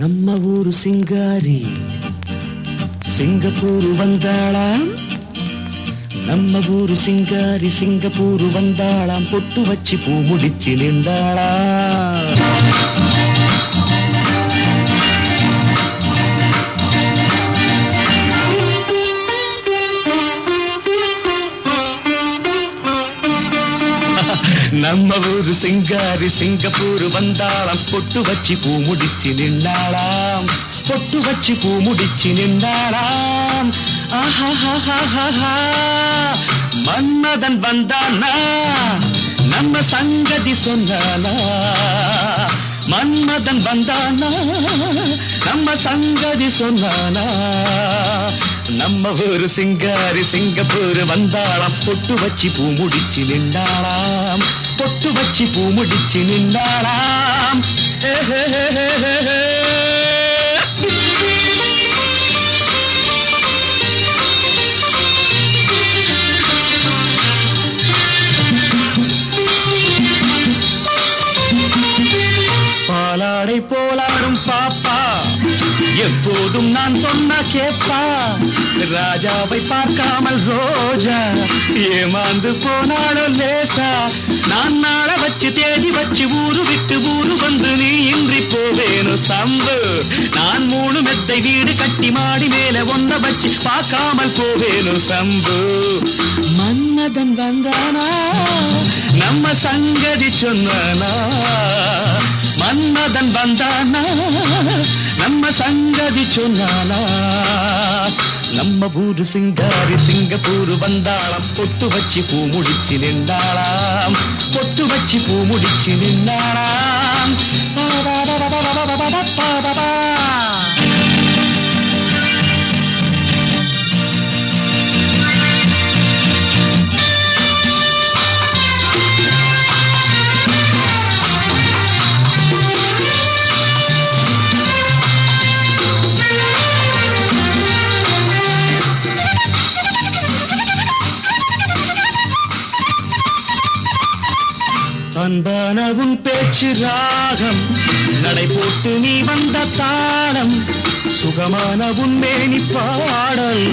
நம்ம ஊரு சிங்காரி சிங்கப்பூர் வந்தாளாம். நம்ம ஊரு சிங்காரி சிங்கப்பூர் வந்தாளாம். பொட்டு வச்சு பூ முடிச்சு நின்றாளாம். நம்ம ஊரு சிங்காரி சிங்கப்பூர் வந்தாளாம். பொட்டு வச்சு பூ முடிச்சு நின்றாளாம். பொட்டு வச்சு பூ முடிச்சு நின்றாளாம். ஆஹா, மன்மதன் வந்தானா நம்ம சங்கதி சொன்னானா. மன்மதன் வந்தானா நம்ம சங்கதி சொன்னானா. நம்ம ஊரு சிங்காரி சிங்கப்பூர் வந்தாளாம். பொட்டு வச்சு பூ முடிச்சு நின்றாளாம். பொட்டு வச்சு பூ முடிச்சு நின்றாளாம். பாலாடை போலாடும் பாப்பா எப்போதும் நான் சொன்னா கேப்பா. ராஜாவை பார்க்காமல் ரோஜா ஏமாந்து போனாலும் லேசா. நான் நாள வச்சு தேடி வச்சு ஊரு விட்டு ஊரு வந்து நீ இன்றி போவேணும் சம்பு. நான் 3 மெத்தை வீடு கட்டி மாடி மேல ஒன்ன வச்சு பார்க்காமல் போவேணும் சம்பு. மன்மதன் வந்தானா நம்ம சங்கதி சொன்னானா. மன்மதன் வந்தானா நம்ம சங்கதி சொன்னானா. நம்ம ஊரு சிங்காரி சிங்கப்பூர் வந்தாளாம். பொட்டு வச்சு பூ முடிச்சு நின்றாளாம். பொட்டு வச்சு பூ முடிச்சு நின்றாளாம். அன்பான உன் பேச்சு ராகம் நடை போட்டு நீ வந்த தாளம். சுகமான உன் மேனி பாடல்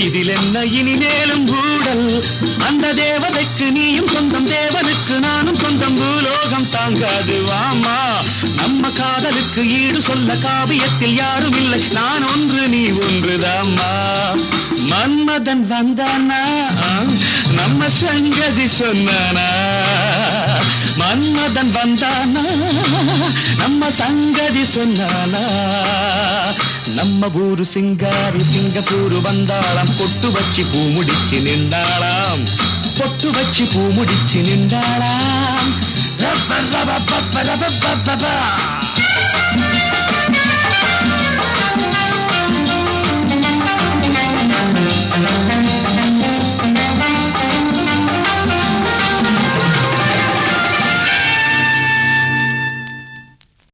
இதில் என்ன இனி மேலும் ஊடல். அந்த தேவதைக்கு நீயும் சொந்தம் தேவனுக்கு நானும் சொந்தம். பூலோகம் தாங்காது வாமா நம்ம காதலுக்கு ஈடு சொல்ல காவியத்தில் யாரும் இல்லை. நான் ஒன்று நீ ஒன்றுதாம்மா. மன்மதன் வந்தானா நம்ம சங்கதி சொன்னானா. மன்மதன் வந்தானா நம்ம சங்கதி சொன்னானா. நம்ம ஊரு சிங்காரி சிங்கப்பூர் வந்தாளாம். பொட்டு வச்சு பூ முடிச்சு நின்றாளாம். பொட்டு வச்சு பூ முடிச்சு நின்றாளாம்.